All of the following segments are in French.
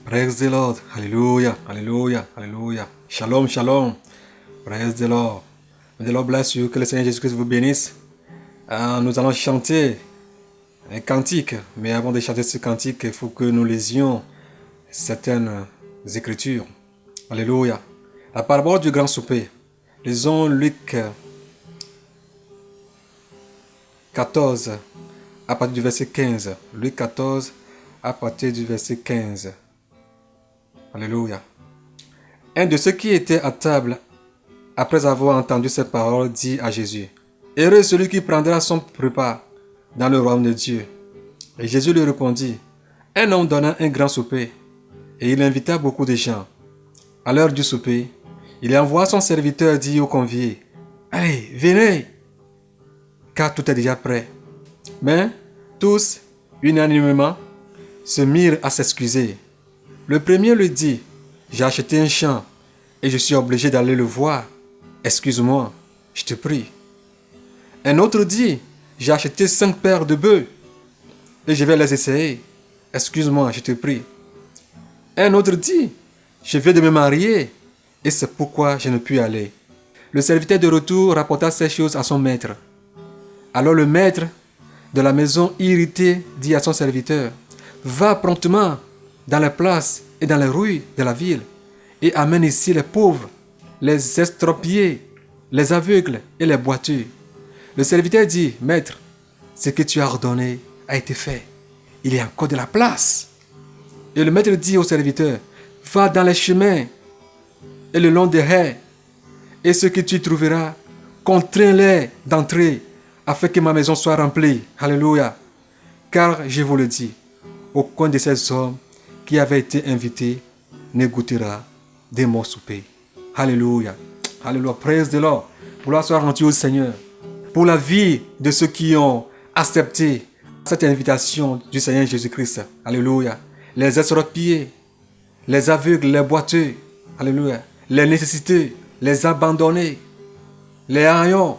Praise the Lord. Hallelujah. Hallelujah. Hallelujah. Shalom, shalom. Praise the Lord. May the Lord bless you. Que le Seigneur Jésus-Christ vous bénisse. Nous allons chanter un cantique. Mais avant de chanter ce cantique, il faut que nous lisions certaines écritures. Alléluia. La parabole du grand souper. Lisons Luc 14 à partir du verset 15. Luc 14 à partir du verset 15. Alléluia. Un de ceux qui étaient à table, après avoir entendu ces paroles, dit à Jésus: Heureux celui qui prendra son repas dans le royaume de Dieu. Et Jésus lui répondit: Un homme donna un grand souper, et il invita beaucoup de gens. À l'heure du souper, il envoie son serviteur dire aux conviés: Allez, venez, car tout est déjà prêt. Mais tous, unanimement, se mirent à s'excuser. Le premier lui dit: J'ai acheté un champ et je suis obligé d'aller le voir. Excuse-moi, je te prie. Un autre dit: J'ai acheté 5 paires de bœufs et je vais les essayer. Excuse-moi, je te prie. Un autre dit: Je viens de me marier et c'est pourquoi je ne puis aller. Le serviteur de retour rapporta ces choses à son maître. Alors le maître de la maison, irrité, dit à son serviteur: Va promptement dans les places et dans les rues de la ville et amène ici les pauvres, les estropiés, les aveugles et les boiteux. Le serviteur dit: Maître, ce que tu as ordonné a été fait. Il y a encore de la place. Et le maître dit au serviteur: Va dans les chemins et le long des haies, et ce que tu trouveras, contrains-les d'entrer, afin que ma maison soit remplie. Alléluia. Car je vous le dis, aucun de ces hommes qui avaient été invités ne goûtera de mon souper. Alléluia. Alléluia. Praise the Lord. Gloire soit rendue au Seigneur. Pour la vie de ceux qui ont accepté cette invitation du Seigneur Jésus-Christ. Alléluia. Les estropiés, les aveugles, les boiteux. Alléluia. Les nécessités, les abandonnés, les haillons.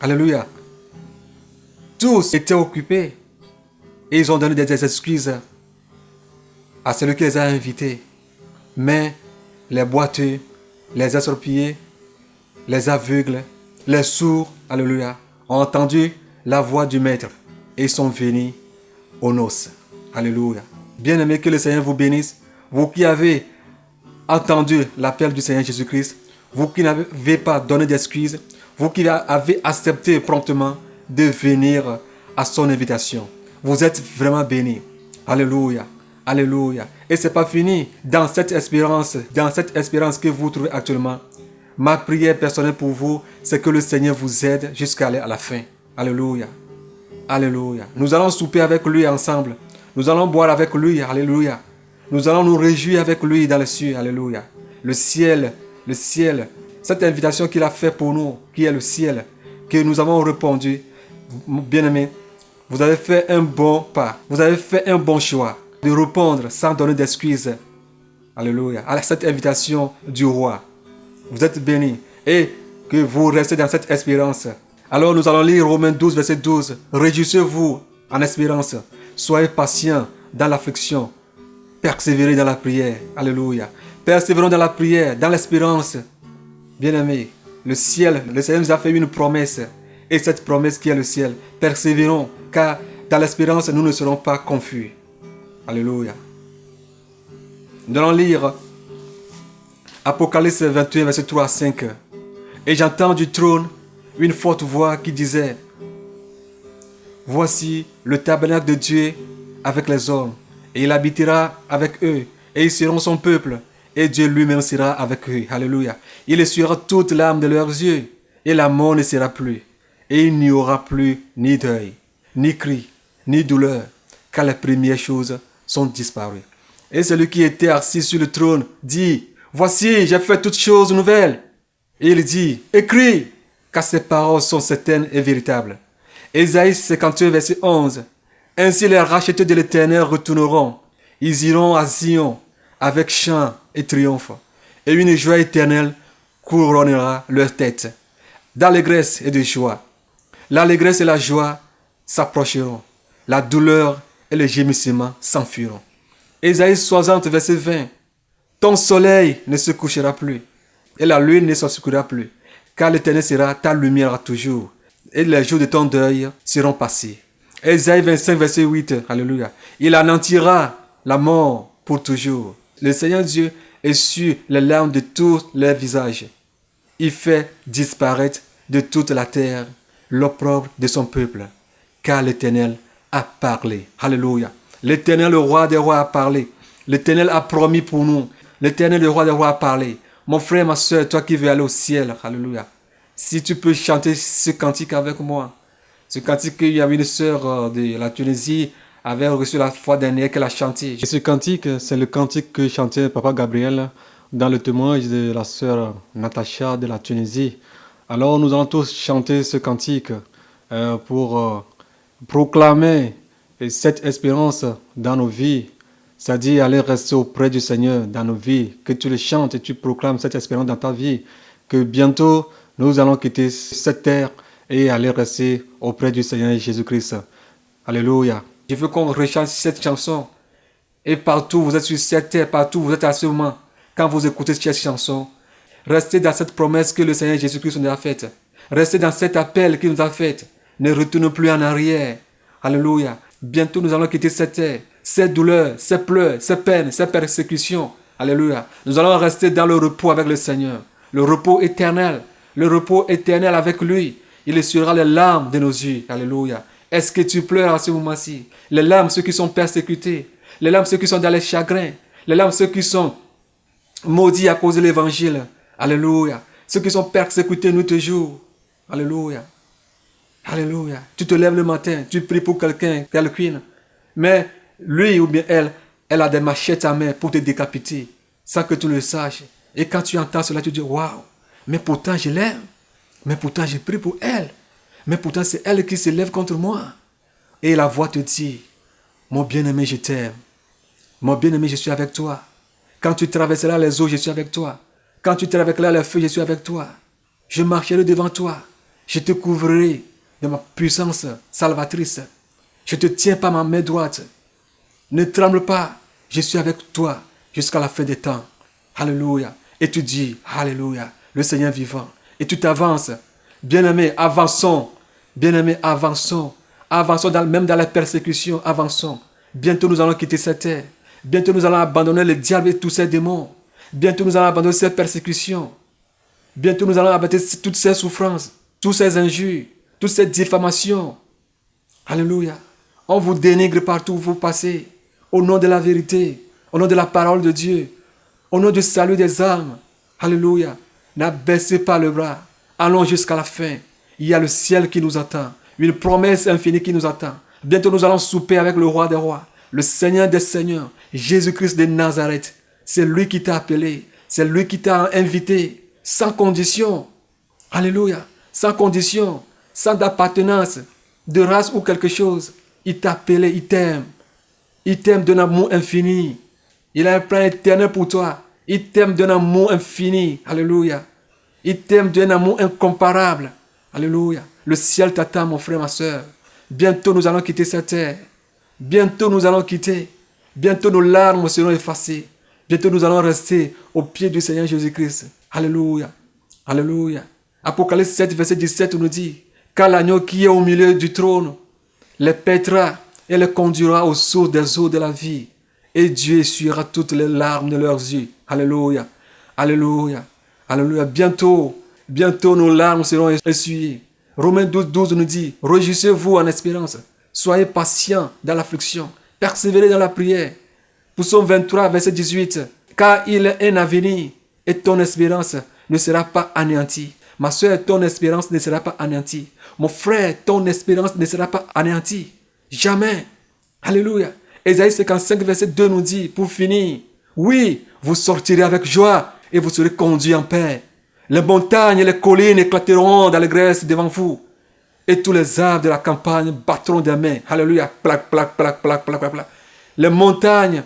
Alléluia. Tous étaient occupés et ils ont donné des excuses à celui qui les a invités. Mais les boiteux, les estropiés, les aveugles, les sourds, alléluia, ont entendu la voix du Maître et ils sont venus aux noces. Alléluia. Bien-aimés, que le Seigneur vous bénisse. Vous qui avez entendu l'appel du Seigneur Jésus-Christ, vous qui n'avez pas donné d'excuses, vous qui avez accepté promptement de venir à son invitation. Vous êtes vraiment bénis. Alléluia. Alléluia. Et ce n'est pas fini. Dans cette espérance que vous trouvez actuellement, ma prière personnelle pour vous, c'est que le Seigneur vous aide jusqu'à la fin. Alléluia. Alléluia. Nous allons souper avec lui ensemble. Nous allons boire avec lui. Alléluia. Nous allons nous réjouir avec lui dans les cieux. Alléluia. Le ciel. Cette invitation qu'il a faite pour nous, qui est le ciel, que nous avons répondu. Bien-aimés, vous avez fait un bon pas. Vous avez fait un bon choix de répondre sans donner d'excuses. Alléluia. À cette invitation du roi. Vous êtes bénis. Et que vous restez dans cette espérance. Alors nous allons lire Romains 12, verset 12. Réjouissez-vous en espérance. Soyez patients dans l'affliction. Persévérez dans la prière. Alléluia. Persévérons dans la prière, dans l'espérance. Bien-aimés, le ciel, le Seigneur nous a fait une promesse. Et cette promesse qui est le ciel, persévérons, car dans l'espérance, nous ne serons pas confus. Alléluia. Nous allons lire Apocalypse 21, verset 3 à 5. Et j'entends du trône une forte voix qui disait: Voici le tabernacle de Dieu avec les hommes, et il habitera avec eux, et ils seront son peuple, et Dieu lui-même sera avec eux. Alléluia. Il essuiera toute larme de leurs yeux, et la mort ne sera plus. Et il n'y aura plus ni deuil, ni cri, ni douleur, car les premières choses sont disparues. Et celui qui était assis sur le trône dit: Voici, j'ai fait toutes choses nouvelles. Et il dit: Écris, car ces paroles sont certaines et véritables. Ésaïe 51, verset 11. Ainsi les rachetés de l'Éternel retourneront. Ils iront à Zion avec chant et triomphe. Et une joie éternelle couronnera leur tête, d'allégresse et de joie. L'allégresse et la joie s'approcheront. La douleur et le gémissement s'enfuiront. Ésaïe 60, verset 20. Ton soleil ne se couchera plus, et la lune ne s'obscurera plus, car l'Éternel sera ta lumière à toujours, et les jours de ton deuil seront passés. Ésaïe 25, verset 8. Alléluia. Il anéantira la mort pour toujours. Le Seigneur Dieu essuie les larmes de tous les visages. Il fait disparaître de toute la terre l'opprobre de son peuple, car l'Éternel a parlé. Alléluia. L'Éternel, le roi des rois, a parlé. L'Éternel a promis pour nous. L'Éternel, le roi des rois, a parlé. Mon frère, ma soeur, toi qui veux aller au ciel, alléluia. Si tu peux chanter ce cantique avec moi. Ce cantique qu'il y avait une sœur de la Tunisie avait reçu la fois dernière qu'elle a chanté. Et ce cantique, c'est le cantique que chantait Papa Gabriel dans le témoignage de la sœur Natacha de la Tunisie. Alors nous allons tous chanter ce cantique pour proclamer cette espérance dans nos vies, c'est-à-dire aller rester auprès du Seigneur dans nos vies, que tu le chantes et tu proclames cette espérance dans ta vie, que bientôt nous allons quitter cette terre et aller rester auprès du Seigneur Jésus-Christ. Alléluia. Je veux qu'on rechante cette chanson. Et partout vous êtes sur cette terre, partout vous êtes à ce moment, quand vous écoutez cette chanson, restez dans cette promesse que le Seigneur Jésus-Christ nous a faite. Restez dans cet appel qu'il nous a fait. Ne retournez plus en arrière. Alléluia. Bientôt nous allons quitter cette terre, ces douleurs, ces pleurs, ces peines, ces persécutions. Alléluia. Nous allons rester dans le repos avec le Seigneur. Le repos éternel. Le repos éternel avec lui. Il essuiera les larmes de nos yeux. Alléluia. Est-ce que tu pleures à ce moment-ci? Les larmes, ceux qui sont persécutés. Les larmes, ceux qui sont dans les chagrins. Les larmes, ceux qui sont maudits à cause de l'évangile. Alléluia. Ceux qui sont persécutés nuit et jour. Alléluia. Alléluia. Tu te lèves le matin, tu pries pour quelqu'un, mais lui ou bien elle a des machettes à main pour te décapiter, sans que tu le saches. Et quand tu entends cela, tu dis, waouh, mais pourtant je l'aime, mais pourtant je prie pour elle, mais pourtant c'est elle qui se lève contre moi. Et la voix te dit, mon bien-aimé, je t'aime. Mon bien-aimé, je suis avec toi. Quand tu traverseras les eaux, je suis avec toi. Quand tu traverseras les feux, je suis avec toi. Je marcherai devant toi. Je te couvrirai de ma puissance salvatrice. Je te tiens par ma main droite. Ne tremble pas. Je suis avec toi jusqu'à la fin des temps. Alléluia. Et tu dis, alléluia, le Seigneur vivant. Et tu t'avances. Bien-aimé, avançons. Bien-aimé, avançons. Avançons même dans la persécution. Avançons. Bientôt nous allons quitter cette terre. Bientôt nous allons abandonner le diable et tous ses démons. Bientôt nous allons abandonner ces persécutions. Bientôt nous allons abandonner toutes ces souffrances, toutes ces injures, toutes ces diffamations. Alléluia. On vous dénigre partout où vous passez. Au nom de la vérité. Au nom de la parole de Dieu. Au nom du salut des âmes. Alléluia. N'abaissez pas le bras. Allons jusqu'à la fin. Il y a le ciel qui nous attend. Une promesse infinie qui nous attend. Bientôt nous allons souper avec le roi des rois. Le Seigneur des seigneurs. Jésus-Christ de Nazareth. C'est lui qui t'a appelé. C'est lui qui t'a invité. Sans condition. Alléluia. Sans condition. Sans appartenance de race ou quelque chose. Il t'a appelé, il t'aime. Il t'aime d'un amour infini. Il a un plan éternel pour toi. Il t'aime d'un amour infini. Alléluia. Il t'aime d'un amour incomparable. Alléluia. Le ciel t'attend, mon frère, ma soeur. Bientôt nous allons quitter cette terre. Bientôt nous allons quitter. Bientôt nos larmes seront effacées. Bientôt nous allons rester au pied du Seigneur Jésus-Christ. Alléluia. Alléluia. Apocalypse 7, verset 17 nous dit, car l'agneau qui est au milieu du trône les paîtra et les conduira aux sources des eaux de la vie. Et Dieu essuiera toutes les larmes de leurs yeux. Alléluia. Alléluia. Alléluia. Bientôt nos larmes seront essuyées. Romains 12, 12 nous dit, réjouissez-vous en espérance. Soyez patients dans l'affliction. Persévérez dans la prière. Psaume 23, verset 18. Car il est un avenir et ton espérance ne sera pas anéantie. Ma soeur, ton espérance ne sera pas anéantie. Mon frère, ton espérance ne sera pas anéantie. Jamais. Alléluia. Ésaïe 55, verset 2 nous dit, pour finir, oui, vous sortirez avec joie et vous serez conduits en paix. Les montagnes et les collines éclateront d'allégresse devant vous. Et tous les arbres de la campagne battront des mains. Alléluia. Plac, plac, plac, plac, plac, plac, plac. Les montagnes,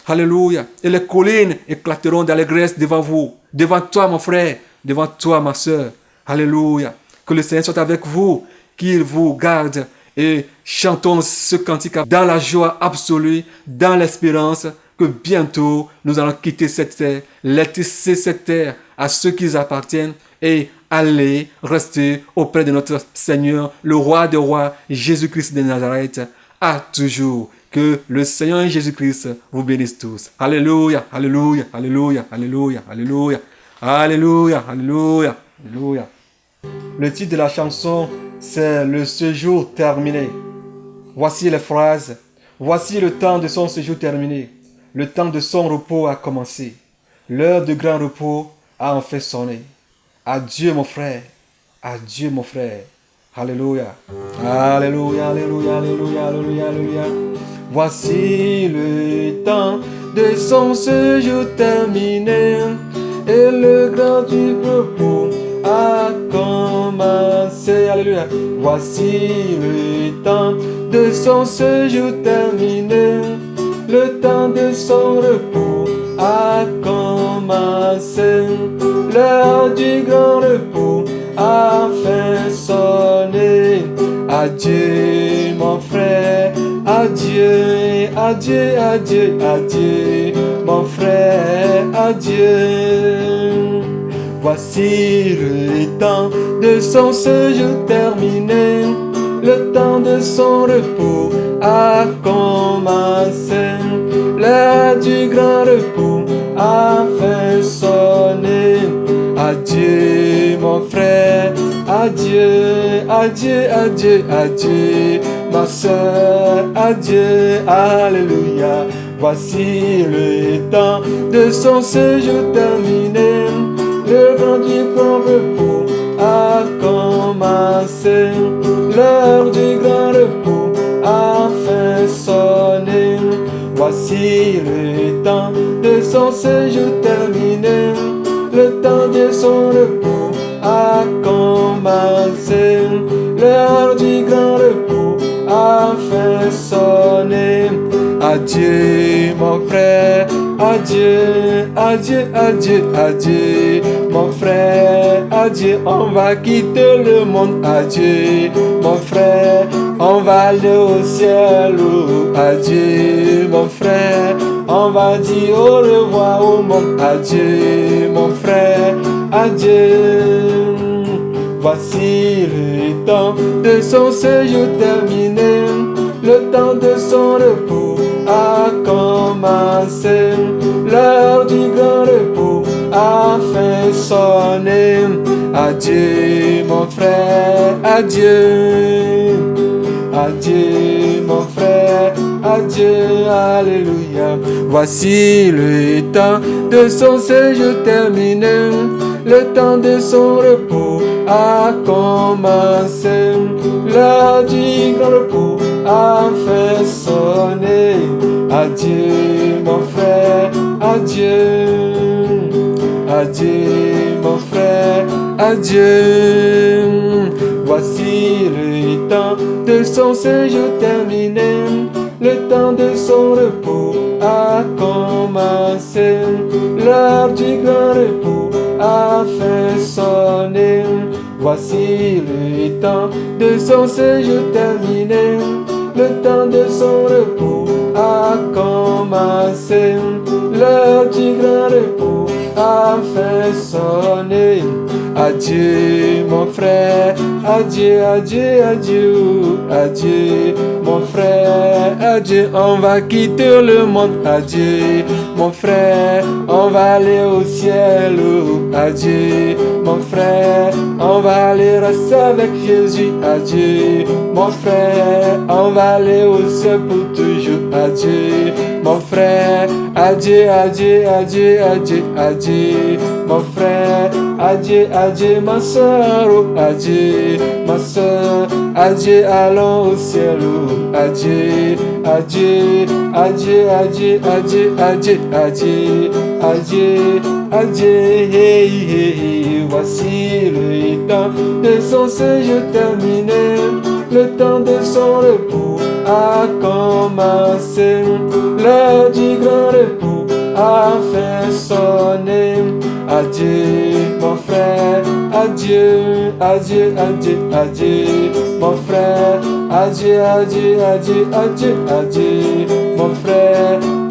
alléluia, et les collines éclateront d'allégresse devant vous. Devant toi, mon frère. Devant toi, ma soeur. Alléluia. Que le Seigneur soit avec vous. Qu'il vous garde. Et chantons ce cantique dans la joie absolue, dans l'espérance. Que que bientôt nous allons quitter cette terre, laisser cette terre à ceux qui nous appartiennent et aller rester auprès de notre Seigneur, le roi des rois, Jésus-Christ de Nazareth, à toujours. Que le Seigneur Jésus-Christ vous bénisse tous. Alléluia, alléluia, alléluia, alléluia, alléluia, alléluia, alléluia, alléluia. Le titre de la chanson, c'est Le séjour terminé. Voici les phrases. Voici le temps de son séjour terminé. Le temps de son repos a commencé. L'heure de grand repos a enfin sonné. Adieu mon frère. Adieu mon frère. Alléluia. Alléluia, alléluia, alléluia, alléluia, alléluia. Voici le temps de son séjour terminé. Et le grand du repos a commencé. Alléluia. Voici le temps de son séjour terminé. Le temps de son repos a commencé. L'heure du grand repos a fait sonner. Adieu mon frère, adieu, adieu, adieu, adieu, mon frère, adieu. Voici le temps de son séjour terminé. Le temps de son repos a commencé. L'heure du grand repos a fait sonner. Adieu mon frère, adieu, adieu, adieu, adieu, ma soeur, adieu, alléluia. Voici le temps de son séjour terminé. Le grand du grand repos a commencé. L'heure du grand repos a fait sonner. Voici le temps de son séjour terminé. Le temps de son repos a commencé. L'heure du grand repos a fait sonner. Adieu mon frère, adieu, adieu, adieu, adieu, mon frère, adieu, on va quitter le monde, adieu, mon frère, on va aller au ciel, adieu, mon frère, on va dire au revoir au monde, adieu, mon frère, adieu. Voici le temps de son séjour terminé. Le temps de son repos a commencé. L'heure du grand repos a fait sonner. Adieu mon frère, adieu. Adieu mon frère, adieu, alléluia. Voici le temps de son séjour terminé. Le temps de son repos a commencé. L'heure du grand repos a fait sonner. Adieu mon frère, adieu. Adieu mon frère, adieu. Voici le temps de son séjour terminé. Le temps de son repos a commencé. L'heure du grand repos a fait sonner. Voici le temps de son séjour terminé. Le temps de son repos a commencé. L'heure du grand repos a fait sonner. Adieu mon frère, adieu, adieu, adieu, adieu, mon frère, adieu, on va quitter le monde, adieu, mon frère, on va aller au ciel, adieu, mon frère, on va aller rester avec Jésus, adieu, mon frère, on va aller au ciel pour toujours, adieu, mon frère, adieu, adieu, adieu, adieu, adieu, mon frère, adieu, adieu, ma soeur, adieu, ma soeur, adieu, allons au ciel, adieu, adieu, adieu, adieu, adieu, adieu, adieu, adieu, adieu, hey, hey, hey. Voici le temps de son séjour terminé, le temps de son repos a commencé, l'heure du grand repos a fait sonner. Adieu mon frère, adieu, adieu, adieu, adieu, mon frère, adieu, adieu, adieu, adieu, adieu, mon frère,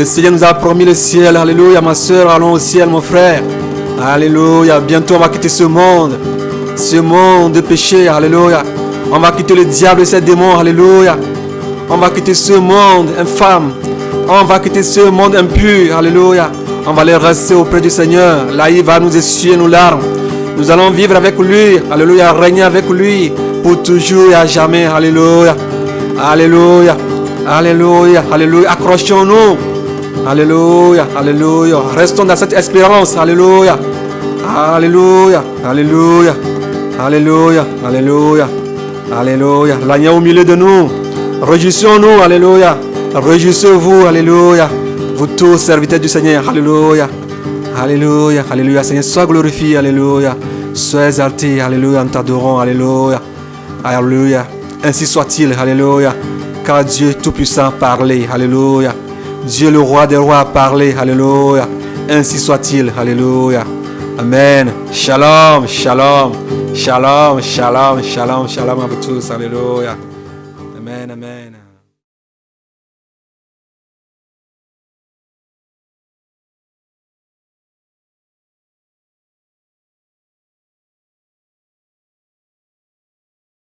Le Seigneur nous a promis le ciel. Alléluia, ma soeur, allons au ciel, mon frère. Alléluia, bientôt on va quitter ce monde de péché. Alléluia. On va quitter le diable et ses démons. Alléluia. On va quitter ce monde infâme. On va quitter ce monde impur. Alléluia. On va aller rester auprès du Seigneur. Là, il va nous essuyer nos larmes. Nous allons vivre avec lui. Alléluia. Régner avec lui pour toujours et à jamais. Alléluia. Alléluia. Alléluia. Alléluia. Accrochons-nous. Alléluia. Alléluia. Restons dans cette espérance. Alléluia. Alléluia. Alléluia. Alléluia. Alléluia. Alléluia. L'agneau au milieu de nous. Réjouissons-nous. Alléluia. Réjouissez-vous. Alléluia. Vous tous, serviteurs du Seigneur. Alléluia. Alléluia. Alléluia. Seigneur, sois glorifié. Alléluia. Sois exalté. Alléluia. Nous t'adorons. Alléluia. Alléluia. Ainsi soit-il. Alléluia. Car Dieu Tout-Puissant a parlé. Alléluia. Dieu le roi des rois a parlé. Alléluia. Ainsi soit-il. Alléluia. Amen. Shalom. Shalom. Shalom. Shalom. Shalom. Shalom à vous tous. Alléluia. Amen. Amen.